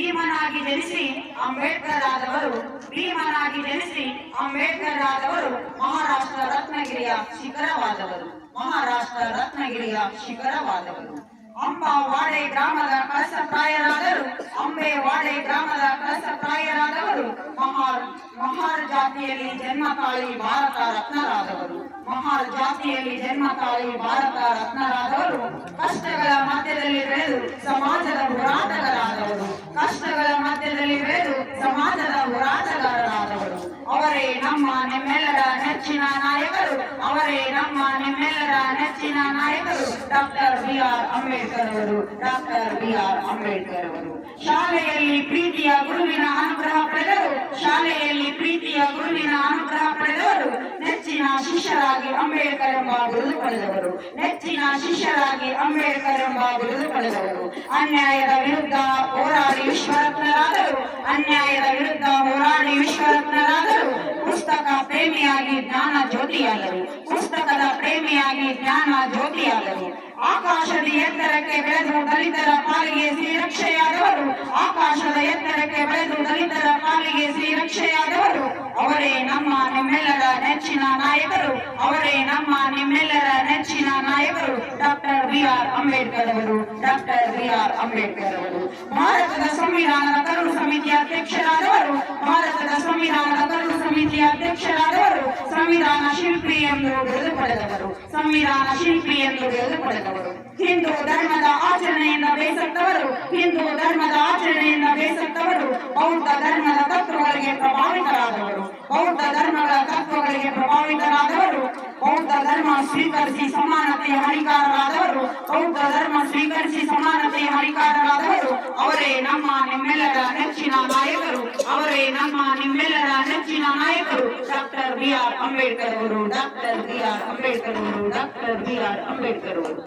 ಭೀಮನಾಗಿ ಜನಿಸಿ ಅಂಬೇಡ್ಕರ್ ಆದವರು ಭೀಮನಾಗಿ ಜನಿಸಿ ಅಂಬೇಡ್ಕರ್ ಆದವರು ಮಹಾರಾಷ್ಟ್ರ ರತ್ನಗಿರಿಯ ಶಿಖರವಾದವರು ಮಹಾರಾಷ್ಟ್ರ ರತ್ನಗಿರಿಯ ಶಿಖರವಾದವರು. ಅಂಬಾವಾಡೆ ಗ್ರಾಮದ ಕಳಸಪ್ರಾಯರಾದರು ಅಂಬೇವಾಡೆ ಗ್ರಾಮದ ಕಳಸಪ್ರಾಯರಾದವರು ಮಹಾರ್ ಜಾತಿಯಲ್ಲಿ ಜನ್ಮ ತಾಳಿ ಭಾರತ ರತ್ನರಾದವರು ಮಹಾರ್ ಜಾತಿಯಲ್ಲಿ ಜನ್ಮ ತಾಳಿ ಭಾರತ ರತ್ನರಾದವರು. ಕಷ್ಟಗಳ ಮಧ್ಯದಲ್ಲಿ ಬೆಳೆದು ಸಮಾಜದ ಹೋರಾಟಗಾರರಾದವರು ಕಷ್ಟಗಳ ಮಧ್ಯದಲ್ಲಿ ಬೆಳೆದು ಸಮಾಜದ ಹೋರಾಟಗಾರರಾದವರು. ಅವರೇ ನಮ್ಮ ನಿಮ್ಮೆಲ್ಲರ ನೆಚ್ಚಿನ ನಾಯಕರು ಅವರೇ ನಮ್ಮ ನಿಮ್ಮೆಲ್ಲರ ನೆಚ್ಚಿನ ನಾಯಕರು ಡಾಕ್ಟರ್ ಬಿ.ಆರ್. ಅಂಬೇಡ್ಕರ್ ಅವರು ಡಾಕ್ಟರ್ ಬಿ.ಆರ್. ಅಂಬೇಡ್ಕರ್ ಅವರು. ಶಾಲೆಯಲ್ಲಿ ಪ್ರೀತಿಯ ಗುರುವಿನ ಅನುಗ್ರಹ ಪಡೆದರು ಶಾಲೆಯಲ್ಲಿ ಪ್ರೀತಿಯ ಗುರುವಿನ ಅನುಗ್ರಹ ಪಡೆದವರು ನೆಚ್ಚಿನ ಶಿಷ್ಯರಾಗಿ ಅಂಬೇಡ್ಕರ್ ಎಂಬ ಬಿರುದು ಪಡೆದವರು ನೆಚ್ಚಿನ ಶಿಷ್ಯರಾಗಿ ಅಂಬೇಡ್ಕರ್ ಎಂಬ ಬಿರುದು ಪಡೆದವರು. ಅನ್ಯಾಯದ ವಿರುದ್ಧ ಹೋರಾಡಿ ವಿಶ್ವರತ್ನರಾದರು ಅನ್ಯಾಯದ ವಿರುದ್ಧ ಹೋರಾಡಿ ವಿಶ್ವರತ್ನರಾದರು. ಪುಸ್ತಕ ಪ್ರೇಮಿಯಾಗಿ ಜ್ಞಾನ ಜ್ಯೋತಿಯಾದರು ಪುಸ್ತಕದ ಪ್ರೇಮಿಯಾಗಿ ಜ್ಞಾನ ಜ್ಯೋತಿಯಾದರು. ಆಕಾಶದ ಎತ್ತರಕ್ಕೆ ಬೆಳೆದು ದಲಿತರ ಪಾಲಿಗೆ ಶ್ರೀರಕ್ಷೆಯಾದವರು ಆಕಾಶದ ಎತ್ತರಕ್ಕೆ ಬೆಳೆದು ದಲಿತರ ಪಾಲಿಗೆ ಶ್ರೀರಕ್ಷೆಯಾದವರು. ಅವರೇ ನಮ್ಮ ನಿಮ್ಮೆಲ್ಲರ ನೆಚ್ಚಿನ ನಾಯಕರು ಅವರೇ ನಮ್ಮ ನಿಮ್ಮೆಲ್ಲರ ನೆಚ್ಚಿನ ನಾಯಕರು ಡಾಕ್ಟರ್ ಬಿ.ಆರ್. ಅಂಬೇಡ್ಕರ್ ಅವರು ಡಾಕ್ಟರ್ ಬಿ.ಆರ್. ಅಂಬೇಡ್ಕರ್ ಅವರು. ಭಾರತದ ಸಂವಿಧಾನದ ಕರಡು ಸಮಿತಿಯ ಅಧ್ಯಕ್ಷರಾದವರು ಭಾರತದ ಸಂವಿಧಾನದ ಕರಡು ಸಮಿತಿಯ ಅಧ್ಯಕ್ಷರಾದವರು. ಸಂವಿಧಾನ ಶಿಲ್ಪಿ ಎಂದು ಬಿರುದು ಪಡೆದವರು ಸಂವಿಧಾನ ಶಿಲ್ಪಿ ಎಂದು ಬಿರುದು ಪಡೆದವರು. ಹಿಂದೂ ಧರ್ಮದ ಆಚರಣೆಯಿಂದ ಬೇಸತ್ತವರು ಹಿಂದೂ ಧರ್ಮದ ಆಚರಣೆಯಿಂದ ಬೇಸತ್ತವರು. ಬೌದ್ಧ ಧರ್ಮದ ತತ್ವಗಳಿಗೆ ಪ್ರಭಾವಿತರಾದವರು ಬೌದ್ಧ ಧರ್ಮಗಳ ತತ್ವಗಳಿಗೆ ಪ್ರಭಾವಿತರಾದವರು. ಬೌದ್ಧ ಧರ್ಮ ಸ್ವೀಕರಿಸಿ ಸಮಾನತೆಯ ಹರಿಕಾರರಾದವರು ಬೌದ್ಧ ಧರ್ಮ ಸ್ವೀಕರಿಸಿ ಸಮಾನತೆಯ ಹರಿಕಾರರಾದವರು. ಅವರೇ ನಮ್ಮ ನಿಮ್ಮೆಲ್ಲರ ನೆಚ್ಚಿನ ನಾಯಕರು ಅವರೇ ನಮ್ಮ ನಿಮ್ಮೆಲ್ಲರ ನೆಚ್ಚಿನ ನಾಯಕರು ಡಾಕ್ಟರ್ ಬಿ.ಆರ್. ಅಂಬೇಡ್ಕರ್ ಅವರು ಡಾಕ್ಟರ್ ಬಿ.ಆರ್. ಅಂಬೇಡ್ಕರ್ ಅವರು ಡಾಕ್ಟರ್ ಬಿ.ಆರ್. ಅಂಬೇಡ್ಕರ್ ಅವರು.